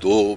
2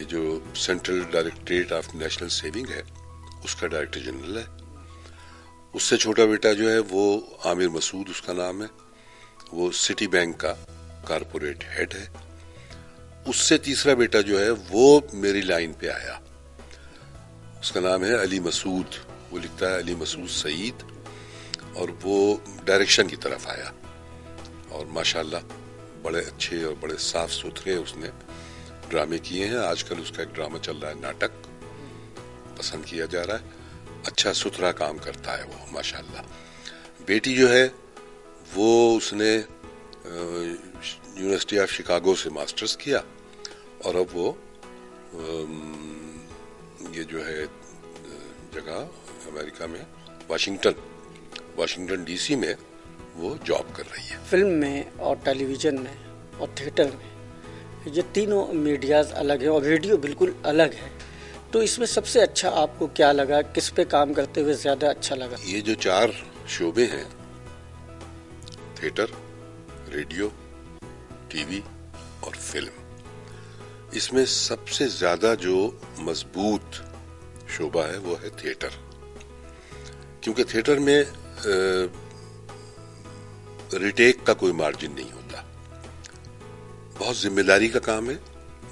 یہ جو central directorate of national saving ہے اس کا ڈائریکٹر جنرل ہے. اس سے چھوٹا بیٹا جو ہے وہ عامر مسعود اس کا نام ہے, وہ سٹی بینک کا کارپوریٹ ہیڈ ہے. اس سے تیسرا بیٹا جو ہے وہ میری لائن پہ آیا, اس کا نام ہے علی مسعود, وہ لکھتا ہے علی مسعود سعید, اور وہ ڈائریکشن کی طرف آیا. اور ماشاءاللہ بڑے اچھے اور بڑے صاف ستھرے اس نے ڈرامے کیے ہیں. آج کل اس کا ایک ڈرامہ چل رہا ہے ناٹک, پسند کیا جا رہا ہے. اچھا ستھرا کام کرتا ہے وہ ماشاءاللہ. بیٹی جو ہے وہ اس نے یونیورسٹی آف شکاگو سے ماسٹرز کیا, اور اب وہ یہ جو ہے جگہ امریکہ میں واشنگٹن ڈی سی میں وہ جاب کر رہی ہے. فلم میں اور ٹیلی ویژن میں اور تھیٹر میں یہ تینوں میڈیاز الگ ہیں اور ریڈیو بالکل الگ ہے, تو اس میں سب سے اچھا آپ کو کیا لگا, کس پہ کام کرتے ہوئے زیادہ اچھا لگا؟ یہ جو 4 شعبے ہیں, تھیٹر, ریڈیو, ٹی وی اور فلم, اس میں سب سے زیادہ جو مضبوط شعبہ ہے وہ ہے تھیٹر. کیونکہ تھیٹر میں ریٹیک کا کوئی مارجن نہیں ہوتا, بہت ذمہ داری کا کام ہے.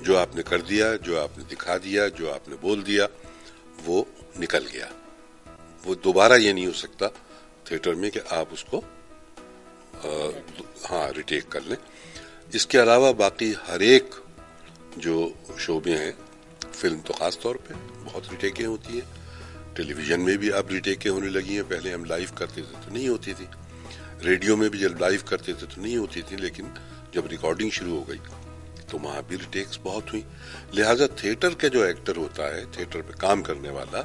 جو آپ نے کر دیا, جو آپ نے دکھا دیا, جو آپ نے بول دیا, وہ نکل گیا. وہ دوبارہ یہ نہیں ہو سکتا تھیٹر میں کہ آپ اس کو ریٹیک کر لیں. اس کے علاوہ باقی ہر ایک جو شعبے ہیں, فلم تو خاص طور پہ بہت ریٹیکیں ہوتی ہیں, ٹیلی ویژن میں بھی اب ریٹیکیں ہونے لگی ہیں. پہلے ہم لائیو کرتے تھے تو نہیں ہوتی تھی, ریڈیو میں بھی جب لائیو کرتے تھے تو نہیں ہوتی تھی, لیکن جب ریکارڈنگ شروع ہو گئی تو وہاں بھی ریٹیکس بہت ہوئی. لہٰذا تھیٹر کا جو ایکٹر ہوتا ہے, تھیٹر پہ کام کرنے والا,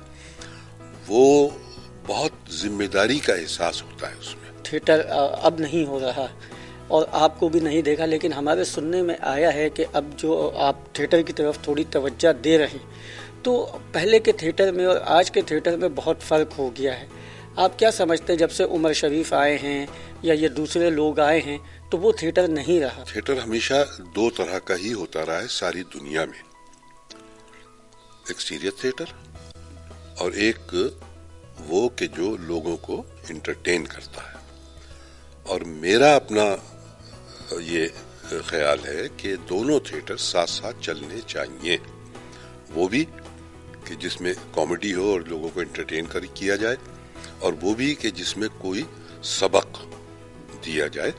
وہ بہت ذمہ داری کا احساس ہوتا ہے اس میں. تھیٹر اب نہیں ہو رہا اور آپ کو بھی نہیں دیکھا, لیکن ہمارے سننے میں آیا ہے کہ اب جو آپ تھیٹر کی طرف تھوڑی توجہ دے رہے ہیں, تو پہلے کے تھیٹر میں اور آج کے تھیٹر میں بہت فرق ہو گیا ہے. آپ کیا سمجھتے ہیں, جب سے عمر شریف آئے ہیں یا یہ دوسرے لوگ آئے ہیں تو وہ تھیٹر نہیں رہا؟ تھیٹر ہمیشہ 2 طرح کا ہی ہوتا رہا ہے ساری دنیا میں, ایک سیریس تھیٹر اور ایک وہ کہ جو لوگوں کو انٹرٹین کرتا ہے. اور میرا اپنا یہ خیال ہے کہ دونوں تھیٹر ساتھ ساتھ چلنے چاہیے. وہ بھی کہ جس میں کامیڈی ہو اور لوگوں کو انٹرٹین کیا جائے, اور وہ بھی کہ جس میں کوئی سبق دیا جائے.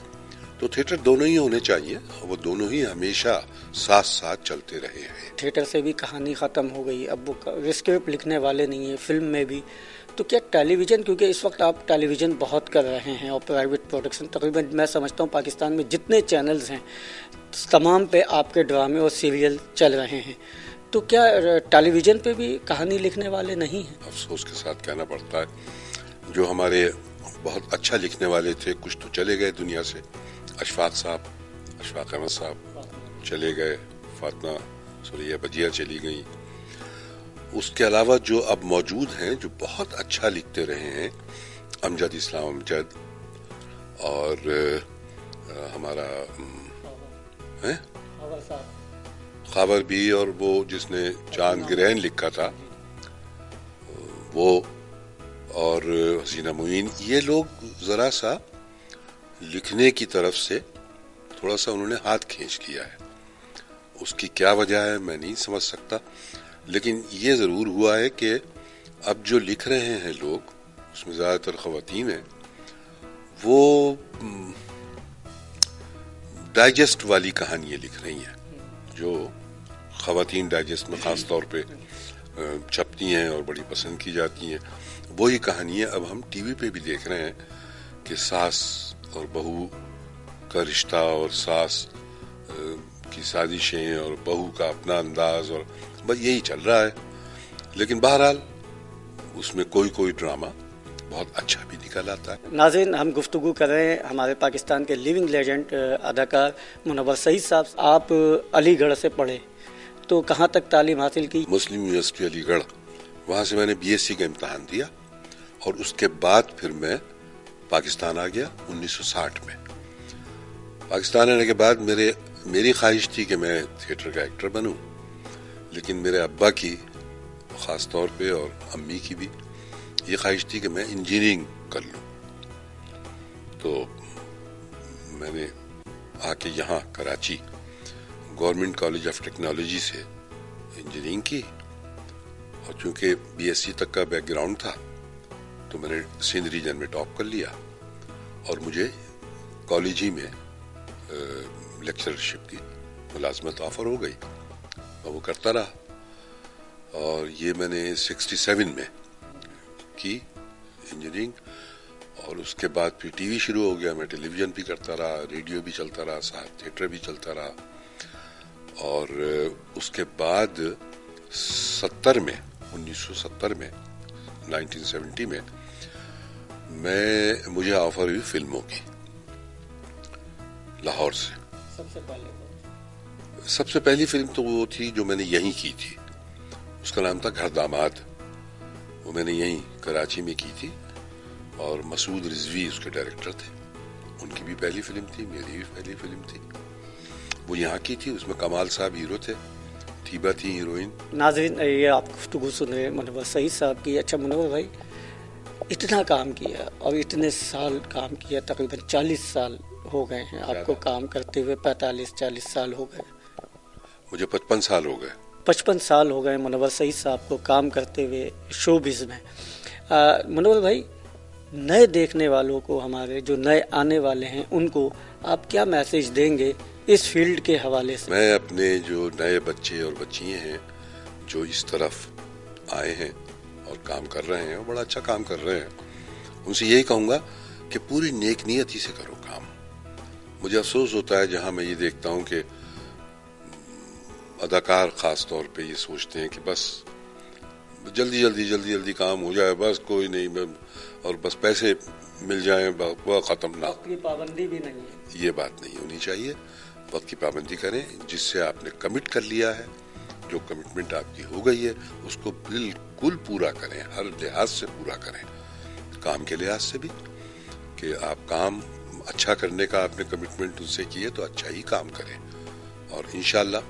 تو تھیٹر دونوں ہی ہونے چاہیے, وہ دونوں ہی ہمیشہ ساتھ ساتھ چلتے رہے ہیں. تھیٹر سے بھی کہانی ختم ہو گئی, اب وہ اسکرپٹ لکھنے والے نہیں ہیں فلم میں بھی. تو کیا ٹیلی ویژن, کیونکہ اس وقت آپ ٹیلی ویژن بہت کر رہے ہیں اور پرائیویٹ پروڈکشن, تقریباً میں سمجھتا ہوں پاکستان میں جتنے چینلز ہیں تمام پہ آپ کے ڈرامے اور سیریل چل رہے ہیں, تو کیا ٹیلی ویژن پہ بھی کہانی لکھنے والے نہیں ہیں؟ افسوس کے ساتھ کہنا پڑتا ہے, جو ہمارے بہت اچھا لکھنے والے تھے کچھ تو چلے گئے دنیا سے. اشفاق احمد صاحب چلے گئے, فاطمہ سوریا بجیا چلی گئی. اس کے علاوہ جو اب موجود ہیں جو بہت اچھا لکھتے رہے ہیں, امجد اسلام امجد, اور ہمارا خاور بھی, اور وہ جس نے چاند گرہن لکھا تھا وہ, اور حسینہ معین, یہ لوگ ذرا سا لکھنے کی طرف سے تھوڑا سا انہوں نے ہاتھ کھینچ کیا ہے. اس کی کیا وجہ ہے میں نہیں سمجھ سکتا, لیکن یہ ضرور ہوا ہے کہ اب جو لکھ رہے ہیں لوگ, اس میں زیادہ تر خواتین ہیں, وہ ڈائجسٹ والی کہانیاں لکھ رہی ہیں, جو خواتین ڈائجسٹ میں خاص طور پہ چھپتی ہیں اور بڑی پسند کی جاتی ہیں. وہی کہانیاں اب ہم ٹی وی پہ بھی دیکھ رہے ہیں کہ ساس اور بہو کا رشتہ, اور ساس کی سازشیں, اور بہو کا اپنا انداز, اور بس یہی چل رہا ہے. لیکن بہرحال اس میں کوئی ڈرامہ بہت اچھا بھی نکل آتا ہے. ناظرین, ہم گفتگو کر رہے ہیں ہمارے پاکستان کے لیونگ لیجنڈ اداکار منور سعید صاحب. آپ علی گڑھ سے پڑھے تو کہاں تک تعلیم حاصل کی؟ مسلم یونیورسٹی علی گڑھ, وہاں سے میں نے BSc کا امتحان دیا, اور اس کے بعد پھر میں پاکستان آ گیا 1960 میں. پاکستان آنے کے بعد میری خواہش تھی کہ میں تھیٹر کا ایکٹر بنوں, لیکن میرے ابا کی خاص طور پہ اور امی کی بھی یہ خواہش تھی کہ میں انجینئرنگ کر لوں. تو میں نے آ کے یہاں Karachi government college of technology سے انجینئرنگ کی, اور چونکہ بی ایس سی تک کا بیک گراؤنڈ تھا تو میں نے سندھ ریجن میں ٹاپ کر لیا, اور مجھے کالج ہی میں لیکچرشپ کی ملازمت آفر ہو گئی اور وہ کرتا رہا. اور یہ میں نے 67 میں کی انجینئرنگ, اور اس کے بعد پھر ٹی وی شروع ہو گیا. میں ٹیلی ویژن بھی کرتا رہا, ریڈیو بھی چلتا رہا, ساتھ تھیٹر بھی چلتا رہا. اور اس کے بعد 1970 میں 1970 میں مجھے آفر ہوئی فلموں کی لاہور سے. سب سے پہلی فلم تو وہ تھی جو میں نے یہیں کی تھی, اس کا نام تھا گھر داماد. وہ میں نے یہیں کراچی میں کی تھی, اور مسعود رضوی اس کے ڈائریکٹر تھے. ان کی بھی پہلی فلم تھی, میری بھی پہلی فلم تھی, وہ یہاں کی تھی. اس میں کمال صاحب ہیرو تھے, تھیبا تھی ہیروئن. ناظرین, یہ آپ گفتگو سن رہے ہیں منور سعید صاحب کی. اچھا منور بھائی, اتنا کام کیا اور اتنے سال کام کیا, تقریباً 40 سال ہو گئے ہیں آپ کو کام کرتے ہوئے. 45-40 سال ہو گئے. مجھے 55 سال ہو گئے. 55 سال ہو گئے منور سعید صاحب کو کام کرتے ہوئے شوبز میں. منور بھائی, نئے دیکھنے والوں کو, ہمارے جو نئے آنے والے ہیں, ان کو آپ کیا میسج دیں گے اس فیلڈ کے حوالے سے؟ میں اپنے جو نئے بچے اور بچیاں ہیں جو اس طرف آئے ہیں اور کام کر رہے ہیں اور بڑا اچھا کام کر رہے ہیں, ان سے یہی کہوں گا کہ پوری نیک نیتی سے کرو کام. مجھے افسوس ہوتا ہے جہاں میں یہ دیکھتا ہوں کہ اداکار خاص طور پہ یہ سوچتے ہیں کہ بس جلدی کام ہو جائے, بس کوئی نہیں, اور بس پیسے مل جائیں, وہ ختم نہ. وقت کی پابندی بھی نہیں ہے. یہ بات نہیں ہونی چاہیے. وقت کی پابندی کریں, جس سے آپ نے کمٹ کر لیا ہے, جو کمٹمنٹ آپ کی ہو گئی ہے اس کو بالکل پورا کریں, ہر لحاظ سے پورا کریں. کام کے لحاظ سے بھی کہ آپ کام اچھا کرنے کا آپ نے کمٹمنٹ ان سے کی ہے تو اچھا ہی کام کریں, اور انشاءاللہ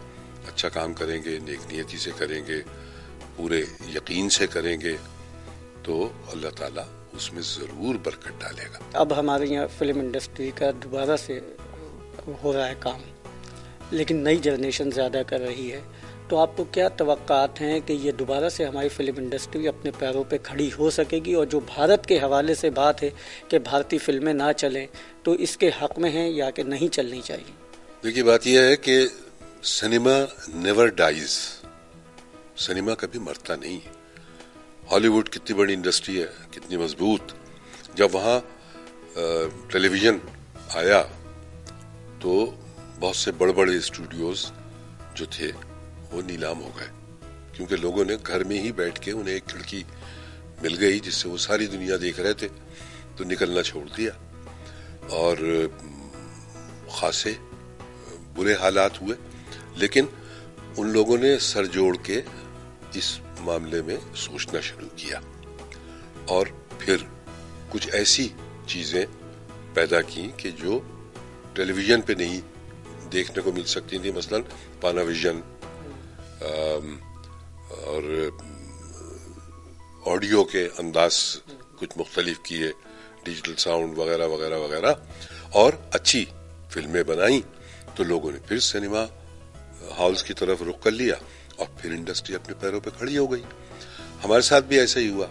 اچھا کام کریں گے, نیک نیتی سے کریں گے, پورے یقین سے کریں گے, تو اللہ تعالیٰ اس میں ضرور برکت ڈالے گا. اب ہمارے یہاں فلم انڈسٹری کا دوبارہ سے ہو رہا ہے کام, لیکن نئی جنریشن زیادہ کر رہی ہے, تو آپ کو کیا توقعات ہیں کہ یہ دوبارہ سے ہماری فلم انڈسٹری اپنے پیروں پہ کھڑی ہو سکے گی؟ اور جو بھارت کے حوالے سے بات ہے کہ بھارتی فلمیں نہ چلیں, تو اس کے حق میں ہیں یا کہ نہیں چلنی چاہیے؟ دیکھیے, بات یہ ہے کہ سنیما نیور ڈائز, سنیما کبھی مرتا نہیں. ہالی ووڈ کتنی بڑی انڈسٹری ہے, کتنی مضبوط. جب وہاں ٹیلی ویژن آیا تو بہت سے بڑے بڑے اسٹوڈیوز جو تھے وہ نیلام ہو گئے, کیونکہ لوگوں نے گھر میں ہی بیٹھ کے, انہیں ایک کھڑکی مل گئی جس سے وہ ساری دنیا دیکھ رہے تھے, تو نکلنا چھوڑ دیا, اور خاصے برے حالات ہوئے. لیکن ان لوگوں نے سر جوڑ کے اس معاملے میں سوچنا شروع کیا, اور پھر کچھ ایسی چیزیں پیدا کی کہ جو ٹیلی ویژن پہ نہیں دیکھنے کو مل سکتی تھی. مثلا پانا ویژن, اور آڈیو کے انداز کچھ مختلف کیے, ڈیجیٹل ساؤنڈ وغیرہ وغیرہ وغیرہ, اور اچھی فلمیں بنائیں, تو لوگوں نے پھر سنیما ہالز کی طرف رخ کر لیا, اور پھر انڈسٹری اپنے پیروں پہ کھڑی ہو گئی. ہمارے ساتھ بھی ایسا ہی ہوا.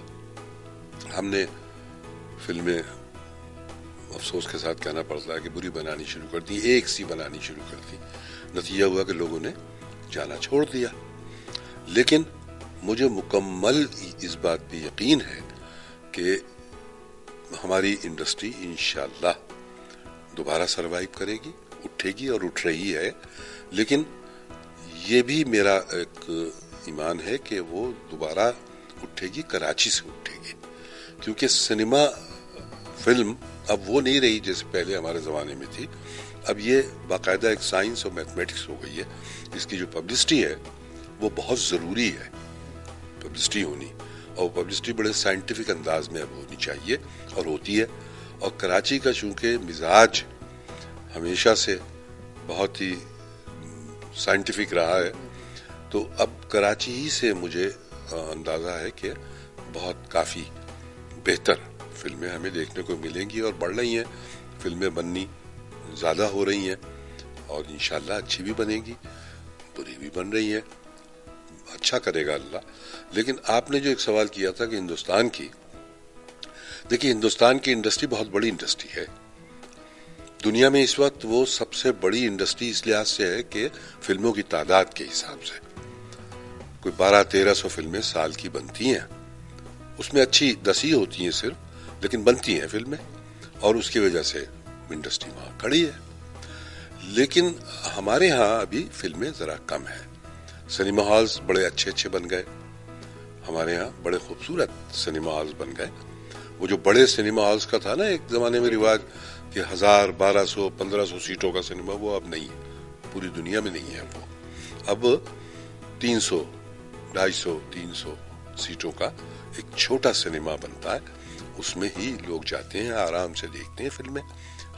ہم نے فلمیں, افسوس کے ساتھ کہنا پڑتا ہے کہ بری بنانی شروع کر دی, ایک سی بنانی شروع کر دی. نتیجہ ہوا کہ لوگوں نے جانا چھوڑ دیا. لیکن مجھے مکمل اس بات پہ یقین ہے کہ ہماری انڈسٹری انشاءاللہ دوبارہ سروائیو کرے گی, اٹھے گی, اور اٹھ رہی ہے. لیکن یہ بھی میرا ایک ایمان ہے کہ وہ دوبارہ اٹھے گی, کراچی سے اٹھے گی, کیونکہ سنیما فلم اب وہ نہیں رہی جیسے پہلے ہمارے زمانے میں تھی. اب یہ باقاعدہ ایک سائنس اور میتھمیٹکس ہو گئی ہے. اس کی جو پبلسٹی ہے وہ بہت ضروری ہے, پبلسٹی ہونی, اور پبلسٹی بڑے سائنٹیفک انداز میں اب ہونی چاہیے, اور ہوتی ہے. اور کراچی کا چونکہ مزاج ہمیشہ سے بہت ہی سائنٹیفک رہا ہے, تو اب کراچی ہی سے مجھے اندازہ ہے کہ بہت کافی بہتر فلمیں ہمیں دیکھنے کو ملیں گی اور بڑھ رہی ہیں، فلمیں بننی زیادہ ہو رہی ہیں اور انشاءاللہ اچھی بھی بنے گی، بری بھی بن رہی ہیں، اچھا کرے گا اللہ۔ لیکن آپ نے جو ایک سوال کیا تھا کہ ہندوستان کی، دیکھیے ہندوستان کی انڈسٹری بہت بڑی انڈسٹری ہے، دنیا میں اس وقت وہ سب سے بڑی انڈسٹری اس لحاظ سے ہے کہ فلموں کی تعداد کے حساب سے کوئی 1200-1300 فلمیں سال کی بنتی ہیں، اس میں اچھی 10 ہی ہوتی ہیں صرف، لیکن بنتی ہیں فلمیں اور اس کی وجہ سے انڈسٹری وہاں کھڑی ہے۔ لیکن ہمارے ہاں ابھی فلمیں ذرا کم ہیں، سنیما ہالز بڑے اچھے بن گئے، ہمارے ہاں بڑے خوبصورت سنیما ہالز بن گئے۔ وہ جو بڑے سنیما ہالز کا تھا نا ایک زمانے میں رواج کہ 1000 1200 1500 سیٹوں کا سنیما، وہ اب نہیں ہے، پوری دنیا میں نہیں ہے وہ، اب 300 250 300 سیٹوں کا ایک چھوٹا سنیما بنتا ہے، اس میں ہی لوگ جاتے ہیں، آرام سے دیکھتے ہیں فلمیں۔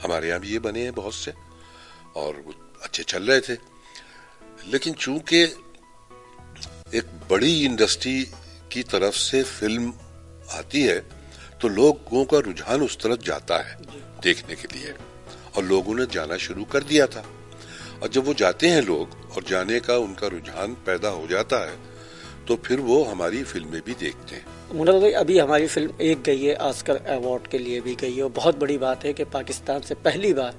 ہمارے یہاں بھی یہ بنے ہیں بہت سے اور وہ اچھے چل رہے تھے، لیکن چونکہ ایک بڑی انڈسٹری کی طرف سے فلم آتی ہے تو لوگوں کا رجحان اس طرف جاتا ہے دیکھنے کے لیے، اور لوگوں نے جانا شروع کر دیا تھا، اور جب وہ جاتے ہیں لوگ اور جانے کا ان کا رجحان پیدا ہو جاتا ہے تو پھر وہ ہماری فلمیں بھی دیکھتے ہیں۔ منور بھائی، ابھی ہماری فلم ایک گئی ہے آسکر ایوارڈ کے لیے بھی گئی ہے، اور بہت بڑی بات ہے کہ پاکستان سے پہلی بار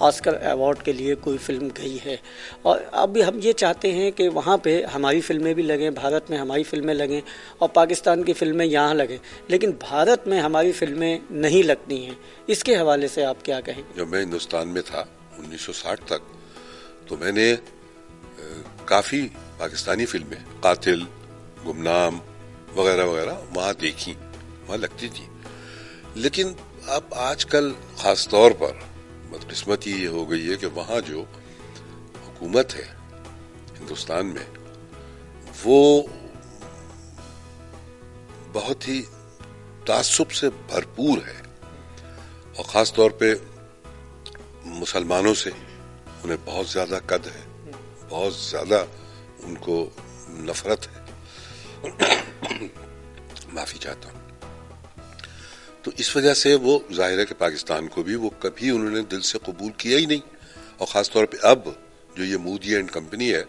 آسکر ایوارڈ کے لیے کوئی فلم گئی ہے، اور اب ہم یہ چاہتے ہیں کہ وہاں پہ ہماری فلمیں بھی لگیں، بھارت میں ہماری فلمیں لگیں اور پاکستان کی فلمیں یہاں لگیں، لیکن بھارت میں ہماری فلمیں نہیں لگتی ہیں، اس کے حوالے سے آپ کیا کہیں؟ جب میں ہندوستان میں تھا 1960 تک تو میں نے کافی پاکستانی فلمیں، قاتل، گمنام وغیرہ وغیرہ وہاں دیکھی، وہاں لگتی تھی، لیکن اب آج کل خاص طور پر بدقسمتی یہ ہو گئی ہے کہ وہاں جو حکومت ہے ہندوستان میں وہ بہت ہی تعصب سے بھرپور ہے، اور خاص طور پہ مسلمانوں سے انہیں بہت زیادہ قد ہے، بہت زیادہ ان کو نفرت ہے، معافی چاہتا ہوں۔ تو اس وجہ سے وہ ظاہر ہے کہ پاکستان کو بھی وہ کبھی انہوں نے دل سے قبول کیا ہی نہیں، اور خاص طور پہ اب جو یہ مودی اینڈ کمپنی ہے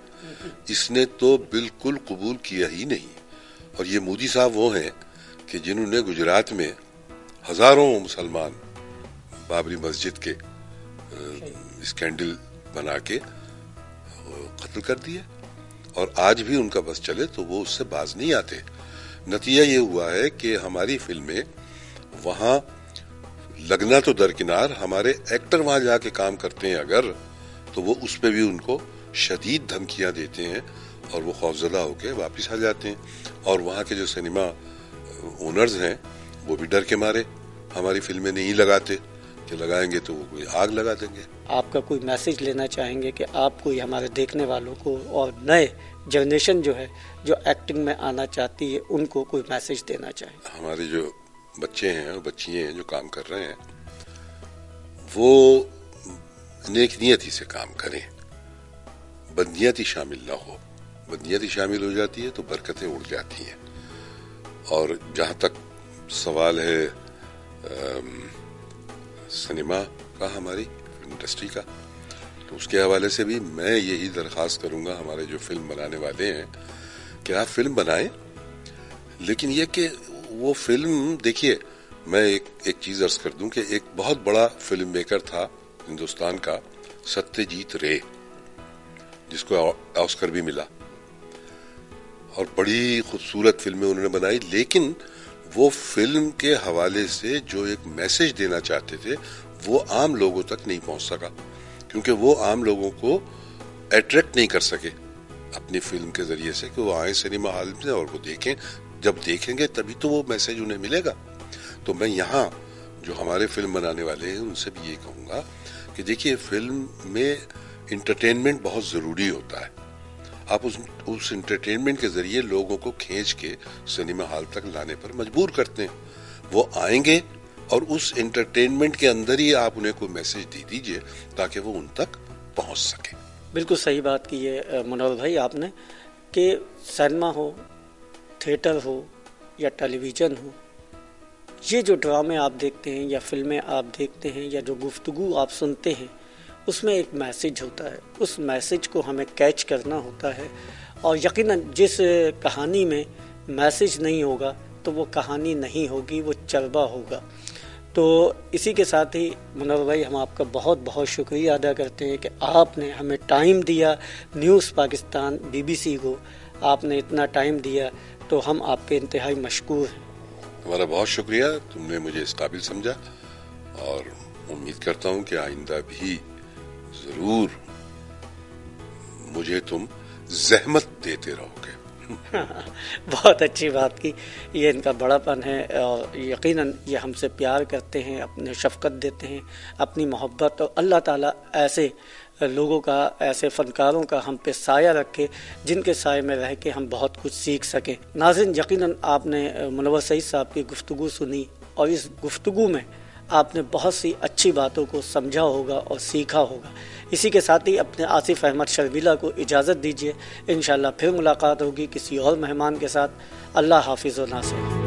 اس نے تو بالکل قبول کیا ہی نہیں۔ اور یہ مودی صاحب وہ ہیں کہ جنہوں نے گجرات میں ہزاروں مسلمان بابری مسجد کے اسکینڈل بنا کے قتل کر دیے، اور آج بھی ان کا بس چلے تو وہ اس سے باز نہیں آتے۔ نتیجہ یہ ہوا ہے کہ ہماری فلمیں وہاں لگنا تو درکنار، ہمارے ایکٹر وہاں جا کے کام کرتے ہیں اگر، تو وہ اس پہ بھی ان کو شدید دھمکیاں دیتے ہیں اور وہ خوفزدہ ہو کے واپس آ جاتے ہیں، اور وہاں کے جو سنیما اونرز ہیں وہ بھی ڈر کے مارے ہماری فلمیں نہیں لگاتے کہ لگائیں گے تو وہ کوئی آگ لگا دیں گے۔ آپ کا کوئی میسج لینا چاہیں گے کہ آپ کوئی ہمارے دیکھنے والوں کو اور نئے جنریشن جو ہے جو ایکٹنگ میں آنا چاہتی ہے ان کو کوئی میسج دینا چاہیں؟ ہمارے جو بچے ہیں اور بچیاں ہیں جو کام کر رہے ہیں وہ نیک نیتی سے کام کریں، بدنیتی شامل نہ ہو، بدنیتی شامل ہو جاتی ہے تو برکتیں اڑ جاتی ہیں۔ اور جہاں تک سوال ہے سنیما کا، ہماری انڈسٹری کا، تو اس کے حوالے سے بھی میں یہی درخواست کروں گا ہمارے جو فلم بنانے والے ہیں کہ آپ فلم بنائیں، لیکن یہ کہ وہ فلم، دیکھیے میں ایک چیز عرض کر دوں کہ ایک بہت بڑا فلم میکر تھا ہندوستان کا، ستیہ جیت رے، جس کو آسکر بھی ملا، اور بڑی خوبصورت فلمیں انہوں نے بنائی، لیکن وہ فلم کے حوالے سے جو ایک میسج دینا چاہتے تھے وہ عام لوگوں تک نہیں پہنچ سکا، کیونکہ وہ عام لوگوں کو اٹریکٹ نہیں کر سکے اپنی فلم کے ذریعے سے کہ وہ آئیں سنیما ہال میں اور وہ دیکھیں، جب دیکھیں گے تبھی تو وہ میسج انہیں ملے گا۔ تو میں یہاں جو ہمارے فلم بنانے والے ہیں ان سے بھی یہ کہوں گا کہ دیکھیے فلم میں انٹرٹینمنٹ بہت ضروری ہوتا ہے، آپ اس انٹرٹینمنٹ کے ذریعے لوگوں کو کھینچ کے سنیما ہال تک لانے پر مجبور کرتے ہیں، وہ آئیں گے اور اس انٹرٹینمنٹ کے اندر ہی آپ انہیں کوئی میسج دے دیجئے تاکہ وہ ان تک پہنچ سکے۔ بالکل صحیح بات کی ہے منور بھائی آپ نے۔ کہ سینما ہو، تھیٹر ہو یا ٹیلی ویژن ہو، یہ جو ڈرامے آپ دیکھتے ہیں یا فلمیں آپ دیکھتے ہیں یا جو گفتگو آپ سنتے ہیں، اس میں ایک میسیج ہوتا ہے. اس میسیج کو ہمیں کیچ کرنا ہوتا ہے، اور یقیناً جس کہانی میں میسیج نہیں ہوگا تو وہ کہانی نہیں ہوگی، وہ چربا ہوگا. تو اسی کے ساتھ ہی منور بھائی، ہم آپ کا بہت بہت شکریہ ادا کرتے ہیں کہ آپ نے ہمیں ٹائم دیا، نیوز پاکستان BBC کو آپ نے اتنا ٹائم دیا، تو ہم آپ کے انتہائی مشکور ہیں. تمہارا بہت شکریہ، تم نے مجھے اس قابل سمجھا، اور امید کرتا ہوں کہ آئندہ بھی ضرور مجھے تم زحمت دیتے رہو گے. بہت اچھی بات کی، یہ ان کا بڑا پن ہے، اور یقیناً یہ ہم سے پیار کرتے ہیں، اپنے شفقت دیتے ہیں، اپنی محبت، اور اللہ تعالیٰ ایسے لوگوں کا، ایسے فنکاروں کا ہم پہ سایہ رکھے جن کے سائے میں رہ کے ہم بہت کچھ سیکھ سکیں. ناظرین، یقیناً آپ نے منور سعید صاحب کی گفتگو سنی، اور اس گفتگو میں آپ نے بہت سی اچھی باتوں کو سمجھا ہوگا اور سیکھا ہوگا. اسی کے ساتھ ہی اپنے آصف احمد شربیلا کو اجازت دیجیے، انشاءاللہ پھر ملاقات ہوگی کسی اور مہمان کے ساتھ. اللہ حافظ و ناصر.